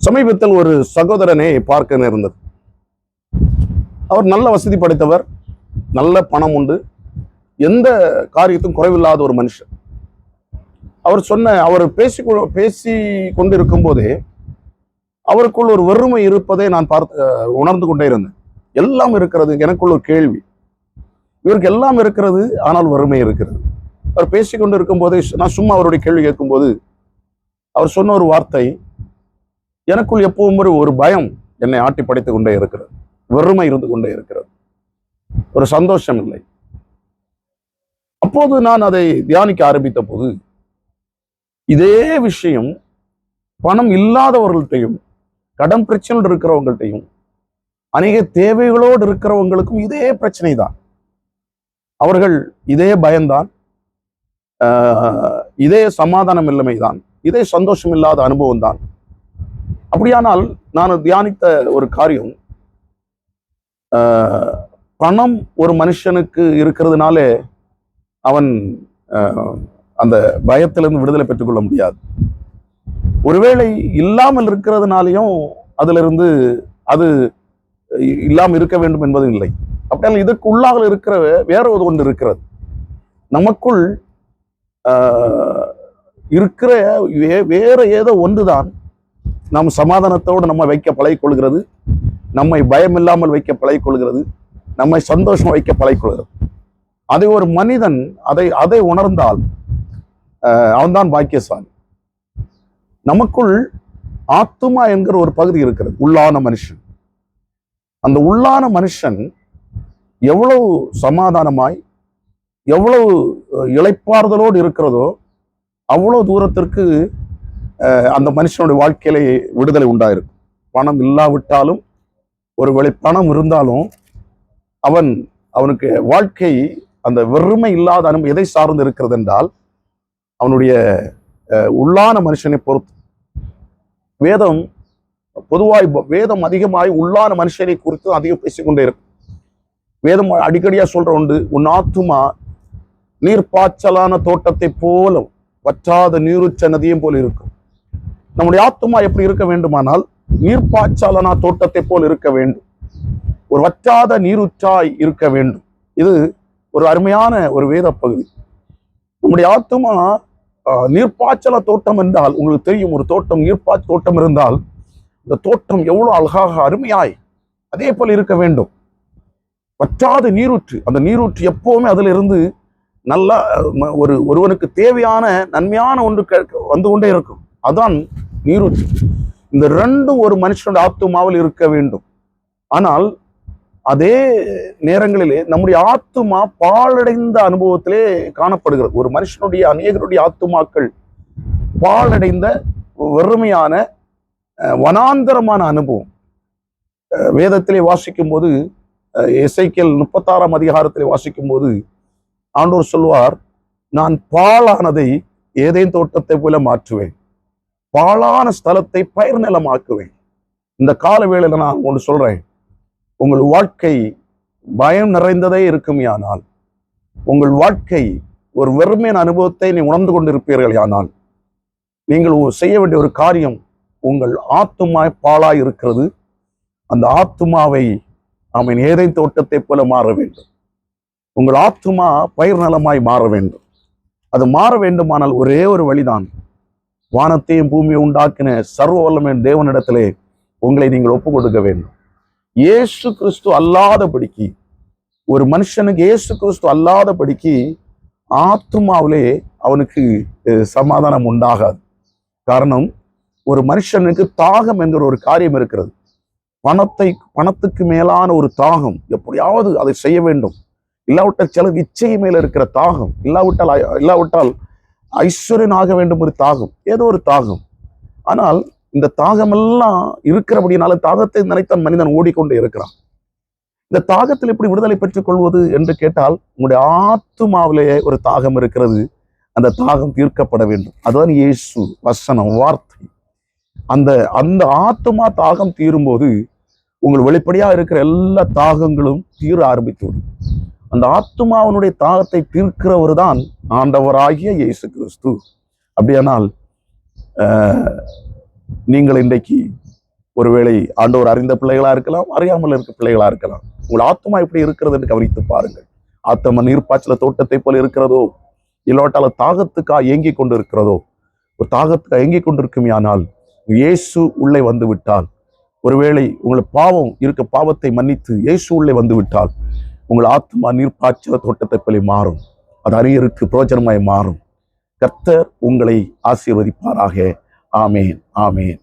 சமீபத்தில் ஒரு சகோதரனை பார்க்க நேர்ந்தது. அவர் நல்ல வசதி படைத்தவர், நல்ல பணம் உண்டு, எந்த காரியத்தும் குறைவில்லாத ஒரு மனுஷன். அவர் பேசி கொண்டிருக்கும் போதே அவருக்குள் ஒரு வறுமை இருப்பதை நான் உணர்ந்து கொண்டே இருந்தேன். எல்லாம் இருக்கிறது, எனக்குள்ள ஒரு கேள்வி, இவருக்கு எல்லாம் இருக்கிறது ஆனால் வறுமை இருக்கிறது. அவர் பேசிக்கொண்டு இருக்கும் போதே நான் சும்மா அவருடைய கேள்வி கேட்கும்போது அவர் சொன்ன ஒரு வார்த்தை, எனக்குள் எப்பவும் ஒரு பயம் என்னை ஆட்டி படைத்துக் கொண்டே இருக்கிறது, வறுமை இருந்து கொண்டே இருக்கிறது, ஒரு சந்தோஷம் இல்லை. அப்போது நான் அதை தியானிக்க ஆரம்பித்த போது இதே விஷயம் பணம் இல்லாதவர்கள்ட்டையும், கடன் பிரச்சனையோடு இருக்கிறவங்கள்ட்டையும், அநேக தேவைகளோடு இருக்கிறவங்களுக்கும் இதே பிரச்சனை தான். அவர்கள் இதே பயம்தான், இதே சமாதானம் இல்லாமை தான், இதே சந்தோஷம் இல்லாத அனுபவம் தான். அப்படியானால் நான் தியானித்த ஒரு காரியம், பணம் ஒரு மனுஷனுக்கு இருக்கிறதுனாலே அவன் அந்த பயத்திலிருந்து விடுதலை பெற்றுக்கொள்ள முடியாது. ஒருவேளை இல்லாமல் இருக்கிறதுனாலையும் அதிலிருந்து அது இல்லாமல் இருக்க வேண்டும் என்பது இல்லை. அப்படியால் இதற்கு உள்ளாக இருக்கிற வேற ஒன்று இருக்கிறது. நமக்குள் இருக்கிற வேற ஏதோ ஒன்றுதான் நம் சமாதானத்தோடு நம்ம வைக்க பழகிக்கொள்கிறது, நம்மை பயம் இல்லாமல் வைக்க பழகிக்கொள்கிறது, நம்மை சந்தோஷம் வைக்க பழகிக்கொள்கிறது. அதை ஒரு மனிதன் அதை உணர்ந்தால் அவன்தான் பாக்கியசாலி. நமக்குள் ஆத்துமா என்கிற ஒரு பகுதி இருக்கிறது, உள்ளான மனுஷன். அந்த உள்ளான மனுஷன் எவ்வளவு சமாதானமாய், எவ்வளவு இளைப்பாறுதலோடு இருக்கிறதோ அவ்வளவு தூரத்திற்கு அந்த மனுஷனுடைய வாழ்க்கையிலே விடுதலை உண்டாயிருக்கும். பணம் இல்லாவிட்டாலும், ஒருவேளை பணம் இருந்தாலும் அவனுக்கு வாழ்க்கை அந்த வெறுமை இல்லாத அனுபவம் எதை சார்ந்து இருக்கிறது என்றால் அவனுடைய உள்ளான மனுஷனை பொறுத்து. வேதம் அதிகமாய் உள்ளான மனுஷனை குறித்து அதிகம் பேசிக்கொண்டே இருக்கும். வேதம் அடிக்கடியா சொல்ற உண்டு, உன் ஆத்துமா நீர்ப்பாய்ச்சலான தோட்டத்தை போல வற்றாத நீருற்ற நதியும் போல இருக்கும். நம்முடைய ஆத்துமா எப்படி இருக்க வேண்டுமானால் நீர்ப்பாய்ச்சலான தோட்டத்தை போல் இருக்க வேண்டும், ஒரு வற்றாத நீருற்றாய் இருக்க வேண்டும். இது ஒரு அருமையான ஒரு வேத பகுதி. நம்முடைய ஆத்துமா நீர்ப்பாய்ச்சல தோட்டம் என்றால் உங்களுக்கு தெரியும், ஒரு தோட்டம் நீர்ப்பாய்ச்ச தோட்டம் இருந்தால் இந்த தோட்டம் எவ்வளவு அழகாக அருமையாய் அதே போல இருக்க வேண்டும். வற்றாத நீரூற்று, அந்த நீரூற்று எப்பவுமே அதுல இருந்து நல்லா ஒருவனுக்கு தேவையான நன்மையான ஒன்று வந்து கொண்டே இருக்கும், அதான் நீரூற்று. இந்த ரெண்டும் ஒரு மனுஷனுடைய ஆத்துமாவில் இருக்க வேண்டும். ஆனால் அதே நேரங்களிலே நம்முடைய ஆத்துமா பாழடைந்த அனுபவத்திலே காணப்படுகிறது. ஒரு மனுஷனுடைய அநேகருடைய ஆத்துமாக்கள் பாழடைந்த வெறுமையான வனாந்தரமான அனுபவம். வேதத்திலே வாசிக்கும் போது, எசேக்கியேல் 36ஆம் அதிகாரத்திலே வாசிக்கும் போது ஆண்டவர் சொல்வார், நான் பாழானதை ஏதேன் தோட்டத்தை போல மாற்றுவேன், பாழான ஸ்தலத்தை பயிர் நிலமாக்குவேன். இந்த கால வேளையில நான் ஒன்று சொல்றேன், உங்கள் வாழ்க்கை பயம் நிறைந்ததே இருக்குமையானால், உங்கள் வாழ்க்கை ஒரு வெறுமையான அனுபவத்தை நீ உணர்ந்து கொண்டிருப்பீர்கள் ஆனால், நீங்கள் செய்ய வேண்டிய ஒரு காரியம், உங்கள் ஆத்துமா பாழாய் இருக்கிறது, அந்த ஆத்துமாவை அவன் ஏதேன் தோட்டத்தை போல மாற வேண்டும். உங்கள் ஆத்துமா பயிர் நலமாய் மாற வேண்டும். அது மாற வேண்டுமானால் ஒரே ஒரு வழிதான், வானத்தையும் பூமியை உண்டாக்கின சர்வ வல்லமையின் தேவனிடத்திலே உங்களை நீங்கள் ஒப்பு கொடுக்க வேண்டும். இயேசு கிறிஸ்து அல்லாதபடிக்கு, ஒரு மனுஷனுக்கு இயேசு கிறிஸ்து அல்லாதபடிக்கு ஆத்துமாவிலே அவனுக்கு சமாதானம் உண்டாகாது. காரணம், ஒரு மனுஷனுக்கு தாகம் என்கிற ஒரு காரியம் இருக்கிறது. பணத்துக்கு மேலான ஒரு தாகம், எப்படியாவது அதை செய்ய வேண்டும். இல்லாவிட்டால் சில இச்சை மேல இருக்கிற தாகம், இல்லாவிட்டால் ஐஸ்வர்யன் ஆக வேண்டும் ஒரு தாகம், ஏதோ ஒரு தாகம். ஆனால் இந்த தாகமெல்லாம் இருக்கிறபடினால தாகத்தை நினைத்தான் மனிதன் ஓடிக்கொண்டே இருக்கிறான். இந்த தாகத்தில் எப்படி விடுதலை பெற்றுக் கொள்வது என்று கேட்டால், உங்களுடைய ஆத்துமாவிலேயே ஒரு தாகம் இருக்கிறது, அந்த தாகம் தீர்க்கப்பட வேண்டும். அதுதான் இயேசு வசனம், வார்த்தை. அந்த ஆத்துமா தாகம் தீரும்போது உங்கள் வெளிப்படையா இருக்கிற எல்லா தாகங்களும் தீர ஆரம்பித்துவிடும். அந்த ஆத்துமாவனுடைய தாகத்தை தீர்க்கிறவர் தான் ஆண்டவராகிய இயேசு கிறிஸ்து. அப்படியானால் நீங்கள் இன்றைக்கு ஒருவேளை ஆண்டவர் அறிந்த பிள்ளைகளா இருக்கலாம், அறியாமல் இருக்க பிள்ளைகளா இருக்கலாம். உங்கள் ஆத்மா எப்படி இருக்கிறது என்று கவனித்து பாருங்கள். ஆத்மா நீர்ப்பாய்ச்சல தோட்டத்தை போல இருக்கிறதோ, இல்லாட்டால தாகத்துக்காக ஏங்கி கொண்டு இருக்கிறதோ? ஒரு தாகத்துக்காக ஏங்கி கொண்டிருக்குமே, ஆனால் இயேசு உள்ளே வந்து விட்டால், ஒருவேளை உங்கள் பாவம் இருக்க பாவத்தை மன்னித்து இயேசு உள்ளே வந்து விட்டால், உங்கள் ஆத்மா நீர்ப்பாய்ச்சல தோட்டத்தை போல மாறும். அது அரியருக்கு பிரயோஜனமாய் மாறும். கர்த்தர் உங்களை ஆசீர்வதிப்பாராக. ஆமேன், ஆமேன்.